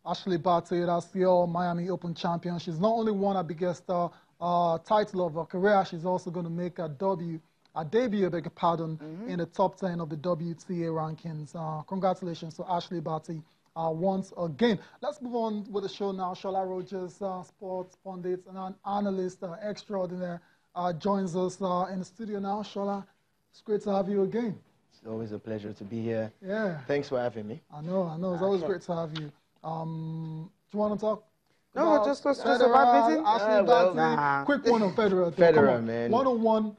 Ashley Barty, that's your Miami Open champion. She's not only won her biggest title of her career, she's also going to make a debut, beg your pardon, in the top 10 of the WTA rankings. Congratulations to Ashley Barty once again. Let's move on with the show now. Shola Rogers, sports pundit and an analyst extraordinaire, joins us in the studio now. Shola, it's great to have you again. It's always a pleasure to be here. Yeah. Thanks for having me. I know. It's always great to have you. Do you want to talk? No, just about meeting. Ashley Barty. Quick one on Federer. Federer, man. One-on-one.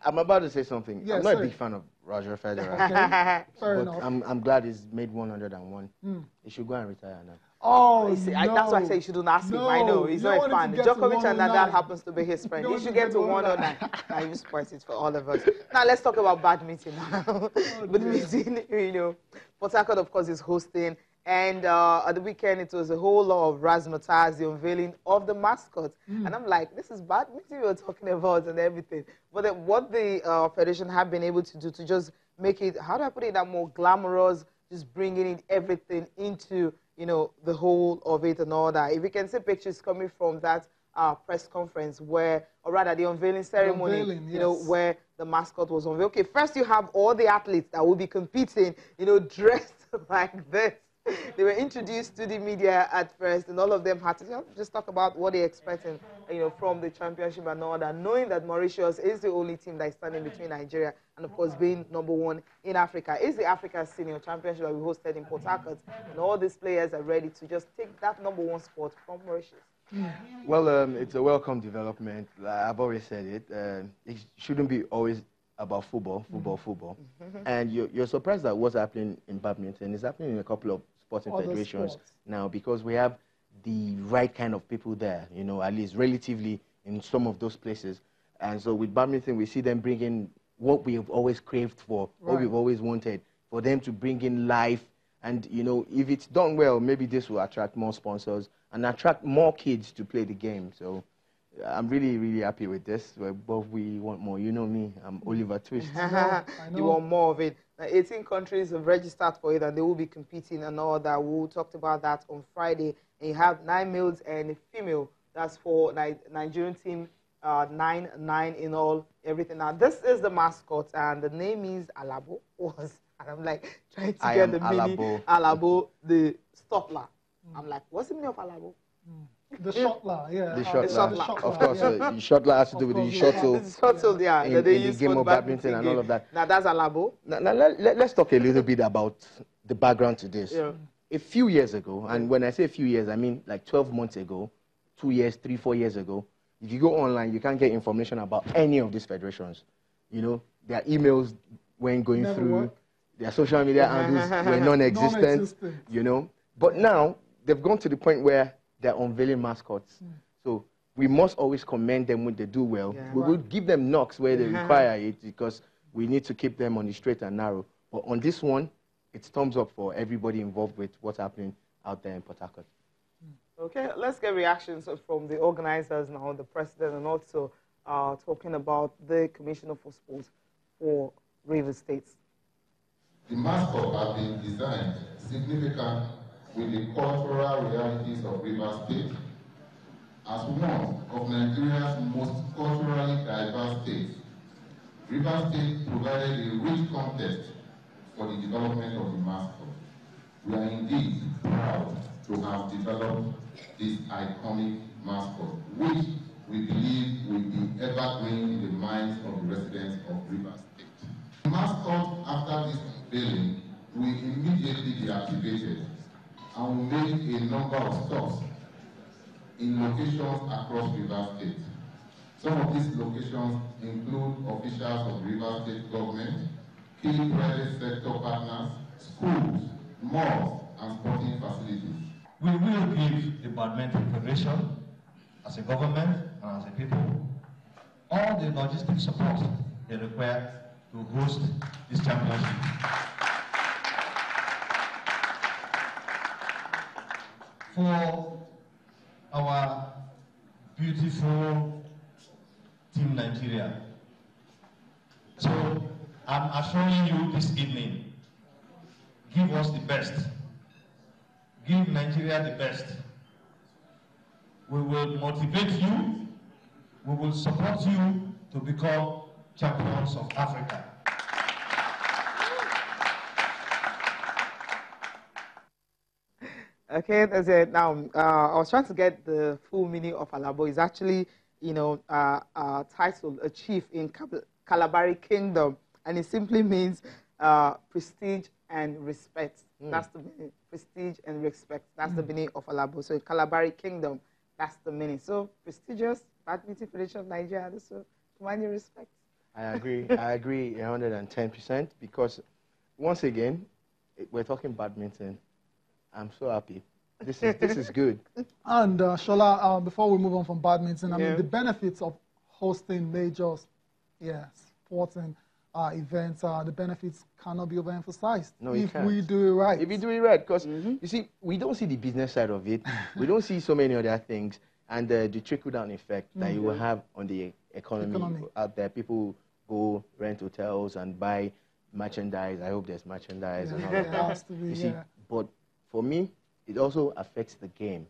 I'm about to say something. Yeah, I'm not a big fan of Roger Federer. Okay. Fair enough. I'm glad he's made 101. He should go and retire now. Oh, no. That's why I say you shouldn't ask him. I know, he's not a fan. Djokovic and Nadal happens to be his friend. He should get to 109. I will support it for all of us. Now, let's talk about badminton now. Badminton, Port Harcourt, of course, is hosting. And at the weekend, it was a whole lot of razzmatazz, the unveiling of the mascot. And I'm like, this is badminton we were talking about and everything. But then what the Federation have been able to do to just make it, how do I put it, that more glamorous, just bringing in everything into, the whole of it and all that. If you can see pictures coming from that press conference where, or rather the unveiling ceremony, where the mascot was unveiled. Okay, first you have all the athletes that will be competing, dressed like this. They were introduced to the media at first, and all of them had to just talk about what they're expecting, from the championship and all that, knowing that Mauritius is the only team that is standing between Nigeria and, of course, being #1 in Africa. It's the Africa Senior Championship that we hosted in Port Harcourt, and all these players are ready to just take that #1 spot from Mauritius. Well, it's a welcome development. I've always said it. It shouldn't be always about football. And you're surprised at what's happening in badminton. It's happening in a couple of sporting federations now because we have the right kind of people there, at least relatively in some of those places. And so with badminton, we see them bring in what we have always craved for, what we've always wanted, for them to bring in life. And, if it's done well, maybe this will attract more sponsors and attract more kids to play the game. So I'm really, really happy with this, but we want more. You know me, I'm Oliver Twist. I know. You want more of it. 18 countries have registered for it, and they will be competing and all that. We talked about that on Friday. And you have 9 males and a female. That's for Nigerian team, 9 in all, everything. Now, this is the mascot, and the name is Alabo. And I'm like, trying to get the meaning. Alabo, the stopper. I'm like, what's the meaning of Alabo? The shotler, yeah. The shotler. Of course, the shotler has to do with the shuttle. The shuttle, yeah. In the game of badminton and all of that. Now, that's Alabo. Now let's talk a little bit about the background to this. Yeah. A few years ago, and when I say a few years, I mean like 12 months ago, 2 years, 3, 4 years ago, if you go online, you can't get information about any of these federations. Their emails weren't going through, their social media handles were non-existent, But now, they've gone to the point where they're unveiling mascots. So we must always commend them when they do well. We will give them knocks where they require it because we need to keep them on the straight and narrow. But on this one, it's thumbs up for everybody involved with what's happening out there in Port Harcourt. Okay, let's get reactions from the organizers now, the president, and also talking about the Commissioner for Sports for Rivers State. The mascot has been designed significant with the cultural realities of Rivers State as one of Nigeria's most culturally diverse states. Rivers State provided a rich context for the development of the mascot. We are indeed proud to have developed this iconic mascot, which we believe will be evergreen in the minds of the residents of Rivers State. The mascot, after this unveiling, will immediately be activated and will make a number of stops in locations across Rivers State. Some of these locations include officials of Rivers State government, key private sector partners, schools, malls, and sporting facilities. We will give the Badminton Federation, as a government and as a people, all the logistic support they require to host this championship. For our beautiful Team Nigeria. So I'm assuring you this evening, give us the best. give Nigeria the best. We will motivate you. We will support you to become champions of Africa. Okay, that's it. Now, I was trying to get the full meaning of Alabo. It's actually, you know, titled a chief in Kalabari Kingdom, and it simply means prestige and respect. That's the meaning. Prestige and respect. That's the meaning of Alabo. So, Kalabari Kingdom, that's the meaning. So, prestigious, Badminton Federation of Nigeria, so command your respect. I agree 110%, because once again, we're talking badminton. I'm so happy. This is good. And Shola, before we move on from badminton, I mean, the benefits of hosting major sporting events, the benefits cannot be overemphasized. No, if we do it right. If we do it right, because you see, we don't see the business side of it. We don't see so many other things, and the trickle-down effect that you will have on the economy out there. People go rent hotels and buy merchandise. I hope there's merchandise and all of that. It has to be, you see, but for me, it also affects the game.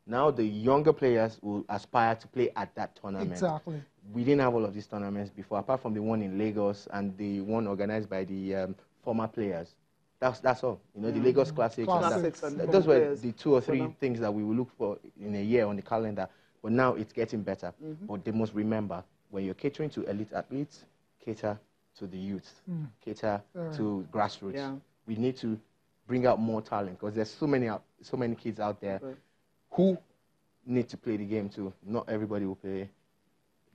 Now the younger players will aspire to play at that tournament. Exactly. We didn't have all of these tournaments before, apart from the one in Lagos and the one organized by the former players. That's all. You know, the Lagos Classics. Those were the 2 or 3 things that we will look for in a year on the calendar. But now it's getting better. But they must remember, when you're catering to elite athletes, cater to the youth, cater to grassroots. Yeah. We need to bring out more talent, because there's so many kids out there who need to play the game too. Not everybody will play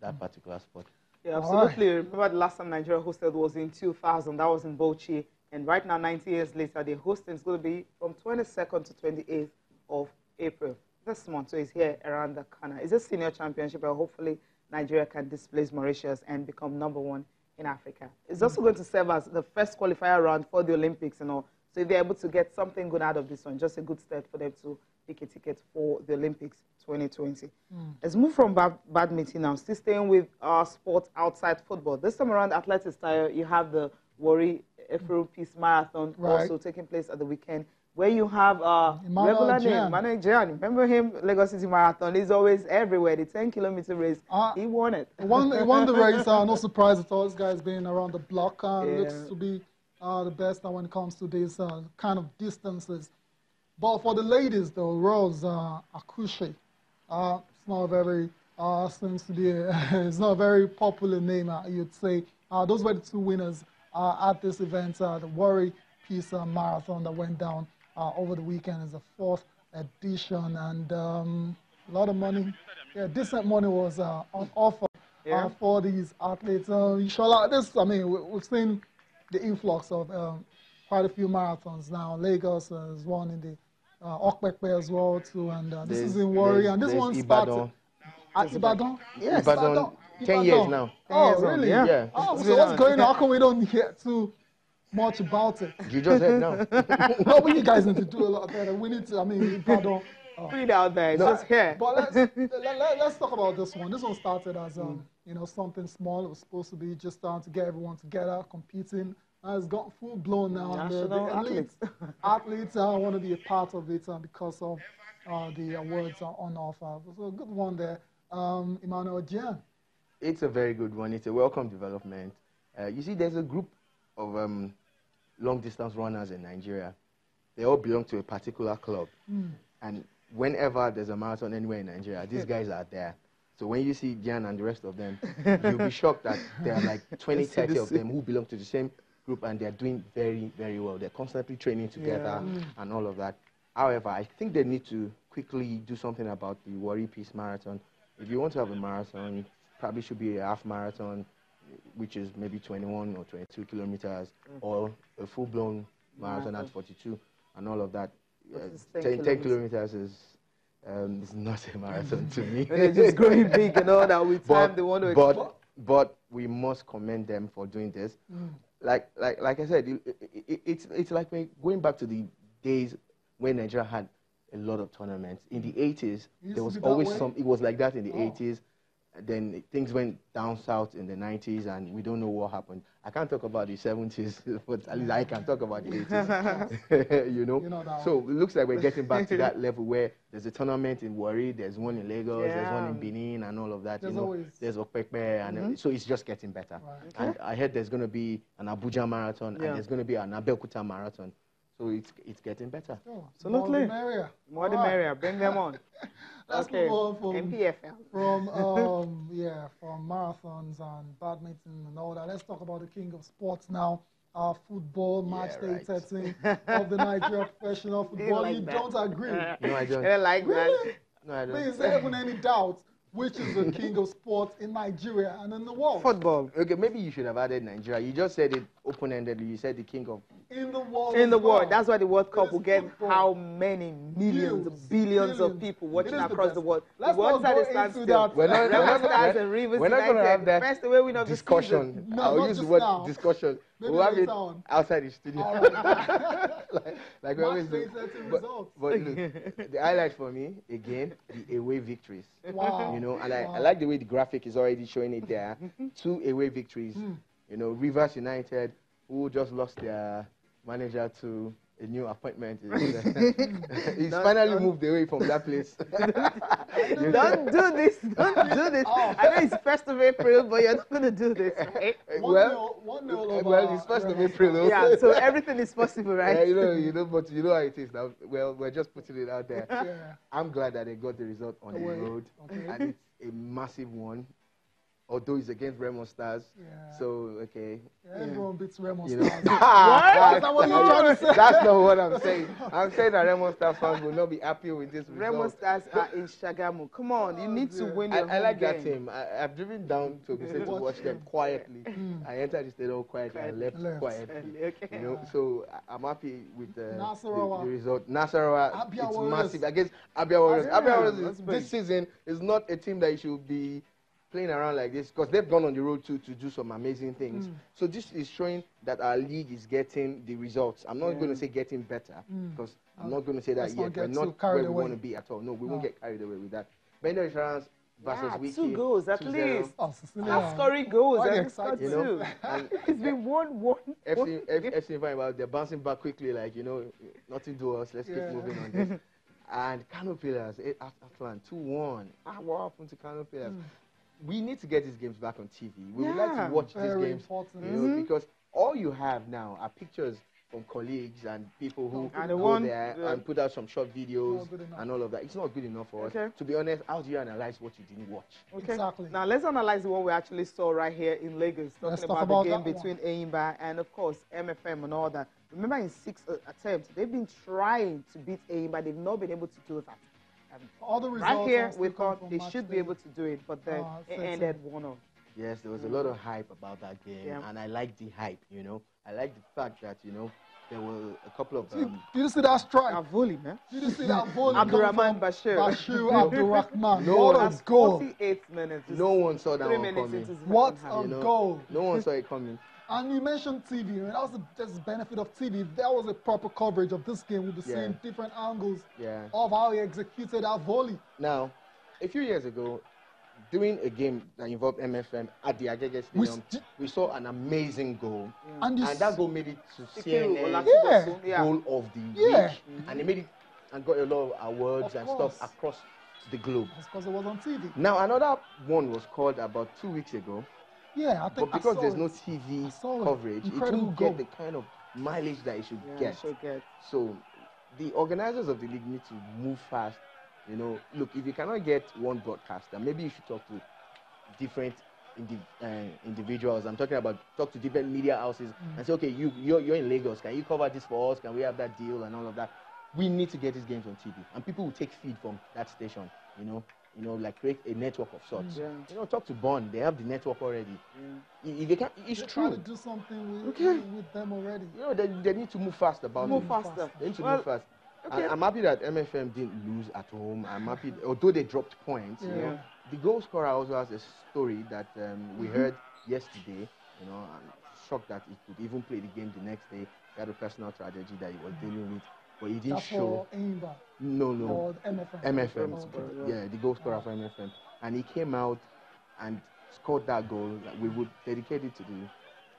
that particular sport. Yeah, absolutely. Remember the last time Nigeria hosted was in 2000. That was in Bauchi. And right now, 90 years later, the hosting is going to be from 22nd to 28th of April this month. So it's here around the corner. It's a senior championship, and hopefully Nigeria can displace Mauritius and become #1 in Africa. It's also going to serve as the first qualifier round for the Olympics and all. So if they're able to get something good out of this one, just a good start for them to pick a ticket for the Olympics 2020. Let's move from badminton now. Still staying with sports outside football. This time around, athletics style, you have the Warri Peace Marathon also taking place at the weekend, where you have regular name, Manager. Remember him, Lagos City Marathon. He's always everywhere. The 10-kilometer race, he won it. He won the race. No surprise at all. This guy's been around the block. Looks to be the best when it comes to these kind of distances. But for the ladies, though, Rose Akushi, it's not a very seems to be it's not a very popular name, you'd say. Those were the 2 winners at this event, the Warri Peace Marathon that went down over the weekend. Is the 4th edition, and a lot of money, decent money was on offer for these athletes. We've seen the influx of quite a few marathons now. Lagos is one in the Okpekpe as well too, and this is in Warri, and this one started at Ibadan. Yes, Ibadan. 10 years now. Oh, really? Yeah. Oh, so what's going on? How come we don't hear too much about it? You just heard now. No, but you guys need to do a lot better. We need to, Ibadan. Put it out there, just here. But let's talk about this one. This one started as something small. It was supposed to be just to get everyone together, competing. It's got full blown now. National athletes want to be a part of it because of the awards on offer. So a good one there, Emmanuel Gian. It's a very good one. It's a welcome development. You see, there's a group of long-distance runners in Nigeria. They all belong to a particular club. And whenever there's a marathon anywhere in Nigeria, these guys are there. So when you see Gian and the rest of them, you'll be shocked that there are like 20, 30 of them who belong to the same group, and they're doing very, very well. They're constantly training together and all of that. However, I think they need to quickly do something about the Warri Peace Marathon. If you want to have a marathon, it probably should be a half marathon, which is maybe 21 or 22 kilometers, or a full-blown marathon at 42 and all of that. 10 kilometers is not a marathon to me. They're just growing big and all that with time they want to but we must commend them for doing this. Like I said, it's like we're going back to the days when Nigeria had a lot of tournaments. In the 80s, there was always it was like that in the 80s. Then things went down south in the 90s, and we don't know what happened. I can't talk about the 70s, but at least I can talk about the 80s. you know? So it looks like we're getting back to that level where there's a tournament in Warri, there's one in Lagos, there's one in Benin, and all of that. There's Opepe, and so it's just getting better. Right. And I heard there's going to be an Abuja marathon, and there's going to be an Abeokuta marathon. So it's getting better. Oh, absolutely. More the merrier. Bring them on. Let's move on from NPFL. From marathons and badminton and all that. Let's talk about the king of sports now. Football, match day setting of the Nigeria professional football. You don't agree? No, I don't. I don't like that. No, I don't. Is there even any doubt which is the king of sports in Nigeria and in the world? Football. Okay, maybe you should have added Nigeria. You just said it open-endedly. You said the king of... In the world. In the world. That's why the World Cup will get how many millions, billions of people watching across the world. Let's not go into that. We're not going to have that discussion. I'll use the word discussion. We'll have it outside the studio. like we always do. But look, the highlight for me, again, the away victories. Wow. You know, and I like the way the graphic is already showing it there. 2 away victories. You know, Rivers United, who just lost their manager to a new appointment. He's finally moved away from that place. Don't do this. Don't do this. I know it's 1st of April, but you're not going to do this, right? Well, it's 1st of April. Though. Yeah, so everything is possible, right? Yeah, but you know how it is now. Well, we're just putting it out there. I'm glad that they got the result on the road. And it's a massive one. Although it's against Remo Stars. So, okay. Everyone beats Remo Stars. What? That's not what you're trying to say. That's not what I'm saying. I'm saying that Remo Stars fans will not be happy with this result. Remo Stars are in Shagamu. Come on, you need to win your I like game. that team. I've driven down to Obise to watch them quietly. I entered the stadium quietly and left quietly. You know, so I'm happy with the result. Nasarawa, it's massive. Against Abia Warriors. Abia Warriors this season is not a team that you should be playing around like this, because they've gone on the road to do some amazing things. So this is showing that our league is getting the results. I'm not going to say getting better, because I'm not going to say that yet. We're not where we want to be at all. No, we won't get carried away with that. Bender Insurance versus Wiki. 2 goals at least. Top scoring goals. You know, it's been 1-1. FC, they're bouncing back quickly, like, you know, nothing to us. Let's keep moving on this. And Kano Pillars, Atlant, 2-1. What happened to Kano Pillars? We need to get these games back on TV. We would like to watch these games, you know, because all you have now are pictures from colleagues and people who go there and put out some short videos and all of that. It's not good enough for us. To be honest, how do you analyze what you didn't watch? Exactly. Now, let's analyze the one we actually saw right here in Lagos, talking about the game between Enyimba and, of course, MFM and all that. Remember, in 6 attempts, they've been trying to beat Enyimba. They've not been able to do that. All the results right here, we thought they should be able to do it, but then it ended 1-0. Yes, there was a lot of hype about that game, and I like the hype, you know. I like the fact that, you know, there were a couple of... Did you see that strike? That volley, man. Did you see that volley? Abdurrahman Bashir. Abdurrahman. What a goal. 48 minutes. No one saw that one coming. What a goal. No one saw it coming. And you mentioned TV, and that was the benefit of TV. If there was a proper coverage of this game, we'll be seeing different angles of how he executed that volley. Now, a few years ago, during a game that involved MFM at the Agege Stadium, we saw an amazing goal. And that goal made it to CNN goal of the week. And it made it and got a lot of awards and stuff across the globe. That's because it was on TV. Now, another one was called about 2 weeks ago. Yeah, I think. But because there's no TV coverage, it won't get the kind of mileage that it should get. So the organizers of the league need to move fast. You know, look, if you cannot get one broadcaster, maybe you should talk to different individuals. I'm talking about talk to different media houses and say, okay, you're in Lagos. Can you cover this for us? Can we have that deal and all of that? We need to get these games on TV, and people will take feed from that station. You know, like create a network of sorts. You know, talk to Bond. They have the network already. If they can't, it's true. They to do something with them already. You know, they need to move fast about it. Move faster. They need to move fast. I'm happy that MFM didn't lose at home. I'm happy, although they dropped points. You know, the goal scorer also has a story that we heard yesterday. You know, I'm shocked that he could even play the game the next day. He had a personal tragedy that he was dealing with. But he didn't show. No. Or MFM. MFM. Yeah, the goal scorer for MFM. And he came out and scored that goal, we would dedicate it to the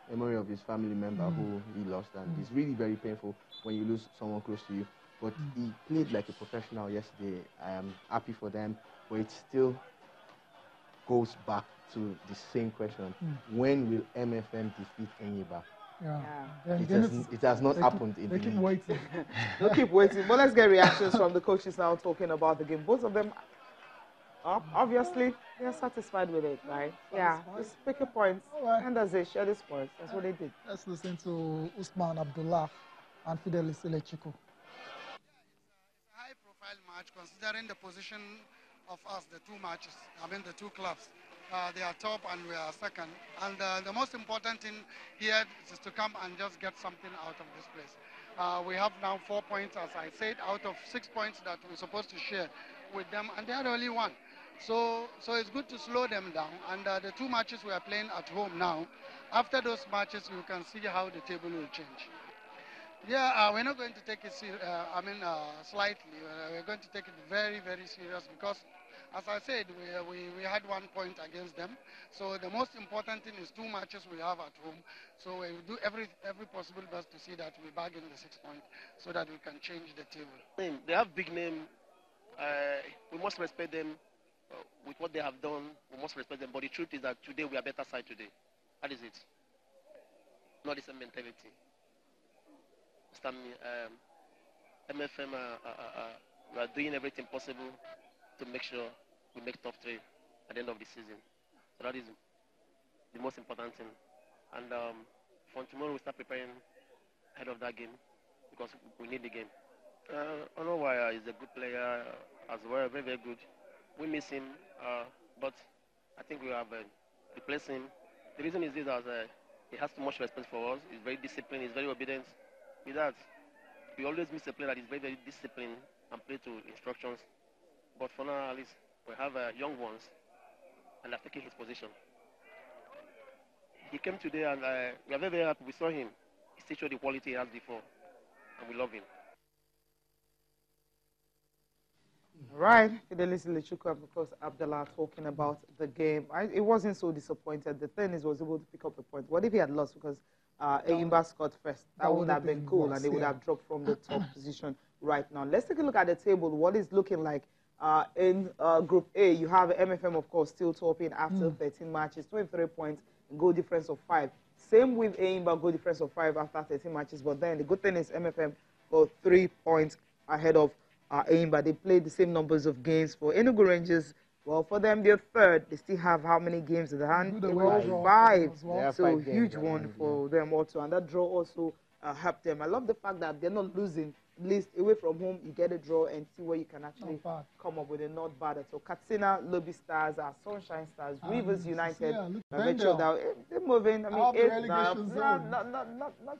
memory of his family member who he lost. And it's really very painful when you lose someone close to you. But he played like a professional yesterday. I am happy for them, but it still goes back to the same question. When will MFM defeat Enyimba? It has not happened in the league. They keep waiting. They keep waiting. But let's get reactions from the coaches now talking about the game. Both of them, obviously, they're satisfied with it, right? Yeah, just pick a point. And as they share this point, that's what they did. Let's listen to Usman Abdullah and Fidelis Elechiko. It's a high-profile match considering the position of us, the the two clubs. They are top and we are second. And the most important thing here is to come and just get something out of this place. We have now 4 points, as I said, out of 6 points that we're supposed to share with them, and they are only one. So it's good to slow them down. And the two matches we are playing at home now, after those matches, you can see how the table will change. Yeah, we're not going to take it slightly. We're going to take it very, very serious because, as I said, we had 1 point against them. So the most important thing is 2 matches we have at home. So we will do every possible best to see that we bag in the 6 points so that we can change the table. They have big name. We must respect them with what they have done. We must respect them. But the truth is that today we are better side today. That is it. Not the same mentality. MFM we are doing everything possible to make sure we make top 3 at the end of the season. So that is the most important thing. And from tomorrow we start preparing ahead of that game because we need the game. I know why he's a good player as well, very, very good. We miss him, but I think we have replaced him. The reason is this, as he has too much respect for us. He's very disciplined, he's very obedient. With that, we always miss a player that is very, very disciplined and play to instructions. But for now, at least, we have young ones, and they're taking his position. He came today, and we are very, very happy. We saw him. He still showed the quality he has before, and we love him. Right, Fidelis Elechiko, of course, Abdullah talking about the game. It wasn't so disappointed. The thing is, was able to pick up a point. What if he had lost because Enyimba scored first? That would have been cool, and they would have dropped from the top position right now. Let's take a look at the table. What is looking like in Group A? You have MFM, of course, still topping after 13 matches, 23 points, goal difference of 5. Same with Enyimba, goal difference of 5 after 13 matches. But then the good thing is MFM got 3 points ahead of Enyimba. They played the same numbers of games. For Enugu Rangers, well, for them, they're third. They still have how many games in the hand? 5. So huge one for them also. And that draw also helped them. I love the fact that they're not losing. At least away from home, you get a draw and see where you can actually come up with it. Not bad at all. Katsina, Lobby Stars, Sunshine Stars, Rivers United. They're moving. I mean, not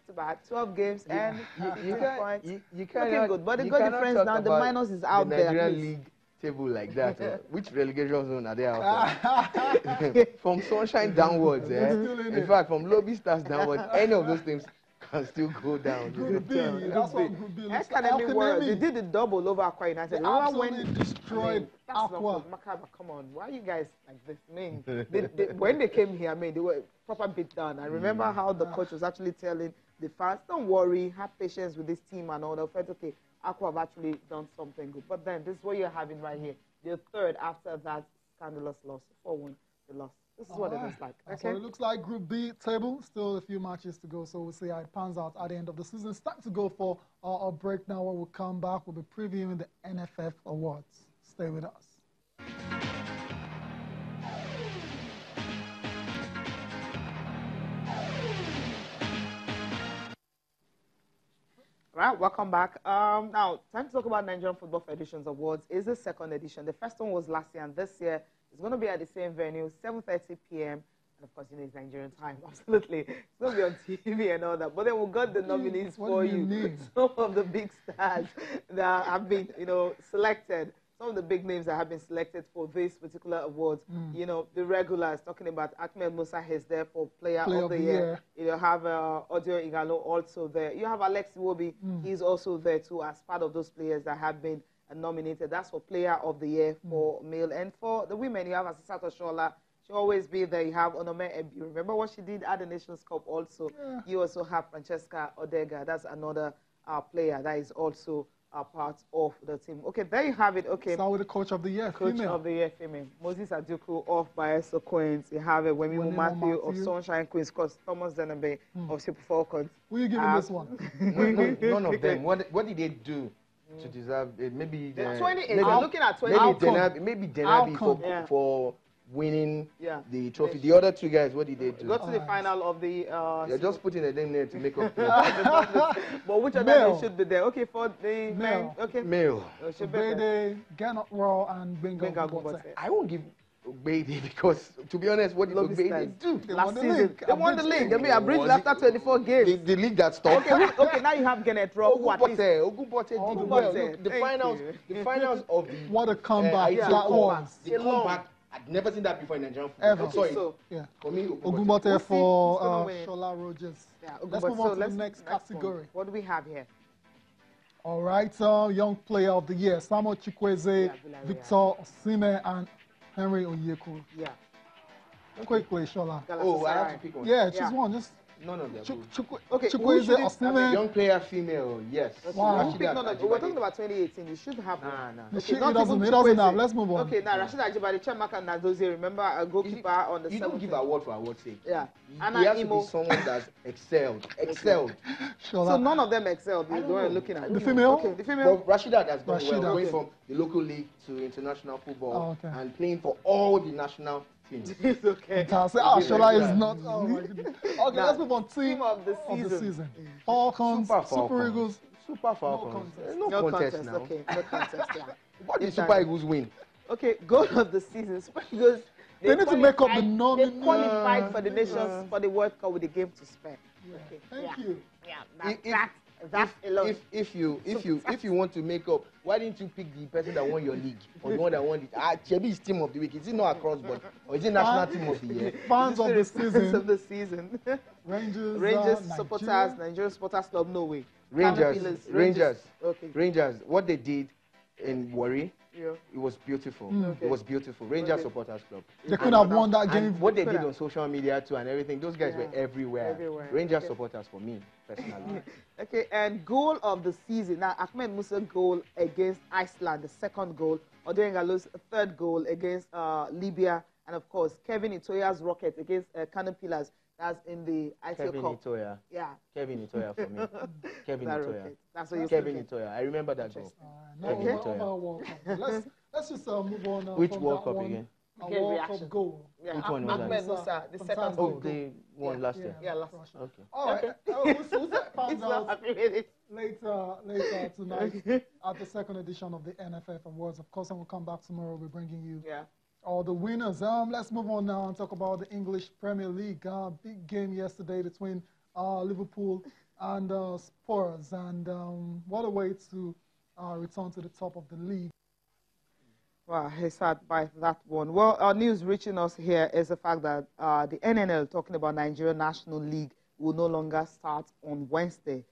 too bad. 12 games and you can't looking good. But the goal difference now, the minus is out the there. Nigerian League table like that. Which relegation zone are they out? From Sunshine downwards, in fact, from Lobby Stars downwards, any of those teams can still go down. That's what Group B looks like. They did the double over Aqua United. They absolutely destroyed Aqua. Come on, why are you guys like this? I mean, when they came here, I mean, they were proper beat down. I remember how the coach was actually telling the fans, don't worry, have patience with this team and all. They felt, okay, Aqua have actually done something good. But then this is what you're having right here. They're third after that scandalous loss. 4-1, they lost. This is what it looks like. That's what it looks like. Group B table, still a few matches to go, so we'll see how it pans out at the end of the season. It's time to go for our break now. When we come back, we'll be previewing the NFF Awards. Stay with us. Right, welcome back. Now, time to talk about Nigerian Football Federation's Awards. It's the second edition. The first one was last year, and this year it's going to be at the same venue, 7:30 p.m. And of course, you know, it's Nigerian time. Absolutely. It's going to be on TV and all that. But then we got the nominees for you. Some of the big stars that have been, you know, selected. Some of the big names that have been selected for this particular award. You know, the regulars, talking about Ahmed Musa is there for Player of the Year. You have Odio Igalo also there. You have Alex Iwobi. He's also there too as part of those players that have been nominated. That's for Player of the Year for male. And for the women, you have Asisato Shola. She'll always be there. You have Onome Ebi. Remember what she did at the Nations Cup also? Yeah. You also have Francesca Odega. That's another player that is also part of the team. Okay, there you have it. Okay. Start with the coach of the year, coach female. of the year, female. Moses Aduku of Bayeso Queens. You have it. Wemimu Matthew of Sunshine Queens. Because Thomas Zenabe of Super Falcons. Who are you giving this one? None of them. What did they do to deserve it? Maybe 28. Looking at 28. Maybe Denabi for winning the trophy. The other two guys, what did they do? Got to the final of the... They're just putting a name there to make up. But which of them should be there? Okay, for the men. Okay. Male. Obede, Gannett Raw, and Benga Gumbote. I won't give Obede because, to be honest, what did Obede do? Last season. They won the league. I mean, I bridged after 24 games. The league that stopped. Okay, now you have Gannett Raw. Ogunbote did well. The finals of the... What a comeback that was. The comeback. I'd never seen that before in Nigerian football. Ever. Yeah. For me, Ogunbote for Shola Rogers. Yeah, let's move on to the next category. What do we have here? All right, young player of the year, Samuel Chukwueze, Victor Osimhen, and Henry Onyekuru. Yeah. Quickly, Shola. I have to pick one. Yeah, choose one. Just none of them. Chukwueze, Osimhen. Young player, female, yes. Wow. We're talking about 2018. You should have one. Nah. It doesn't have. Let's move on. Okay, now Rashid Ajibade, Chiamaka Nadozie, remember a goalkeeper on the You don't give award for award's sake. Yeah. He has to be someone that's excelled. So none of them excelled. You were looking at the female. Okay, the female. Well, Rashida has done well, going from the local league to international football and playing for all the national teams. It's okay. Shola is not. Oh my goodness. Okay, let's move on. Team of the season. Falcons, Super Eagles. Super Falcons. No contest now. Okay, no contest. Yeah. What did Super Eagles win? Okay, goal of the season. Super Eagles. They need to make up the nominee. They qualified for the nations for the World Cup with a game to spare. Yeah. Okay. Thank you. Yeah, that's alone. If you want to make up, why didn't you pick the person that won your league or the one that won it? Chebi is team of the week. Is it not across board or is it national team of the year? Fans of the season. Fans of the season. Rangers supporters, Nigerian supporters club, no way. Rangers. Okay. Rangers. What they did in Warri. Yeah. It was beautiful. It was beautiful. Rangers Supporters Club. They could have won that game. And what they did on social media too and everything, those guys were everywhere. Rangers supporters for me, personally. Okay, and goal of the season. Now, Ahmed Musa goal against Iceland, the second goal. Odoengalo's third goal against Libya. And of course, Kevin Itoya's rocket against Kano Pillars. That's in the ITO Kevin Cup. Itoya. Yeah. Kevin Itoya for me. Kevin Itoya. That's what Kevin Itoya. I remember that goal. Kevin Itoya. Let's just move on. Which World Cup again? World Cup goal. Yeah. Which one was that? Ahmed Musa, the second goal. Oh, the one last year. Yeah, last year. Okay. All right. Who's that found out later tonight at the second edition of the NFF Awards. Of course, I will come back tomorrow. We're bringing you all the winners. Let's move on now and talk about the English Premier League. Big game yesterday between Liverpool and Spurs, and what a way to return to the top of the league. Wow, he's sad by that one. Well, our news reaching us here is the fact that the NNL, talking about Nigeria National League, will no longer start on Wednesday,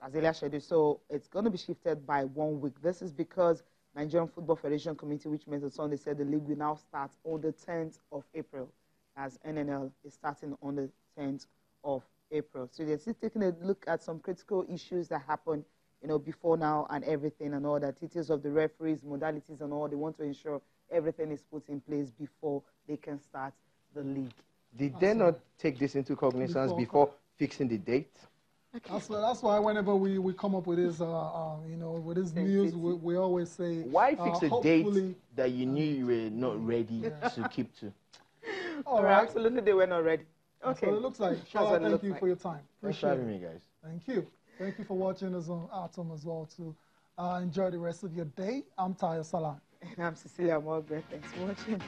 as earlier scheduled. So it's going to be shifted by 1 week. This is because Nigerian Football Federation Committee, which means on Sunday, said the league will now start on the 10th of April, as NNL is starting on the 10th of April. So they're still taking a look at some critical issues that happened, before now and everything and all that, details of the referees, modalities and all. They want to ensure everything is put in place before they can start the league. Did they not take this into cognizance before fixing the date? Okay. That's why whenever we come up with this, with this news, we always say, why fix a date that you knew you were not ready to keep to? All right. Absolutely, they were not ready. Okay. So it looks like. Thank you for your time. Thanks for having me, guys. Thank you. Thank you for watching us on Atom as well, too. Enjoy the rest of your day. I'm Tayo Salah. And I'm Cecilia Morgan. Thanks for watching.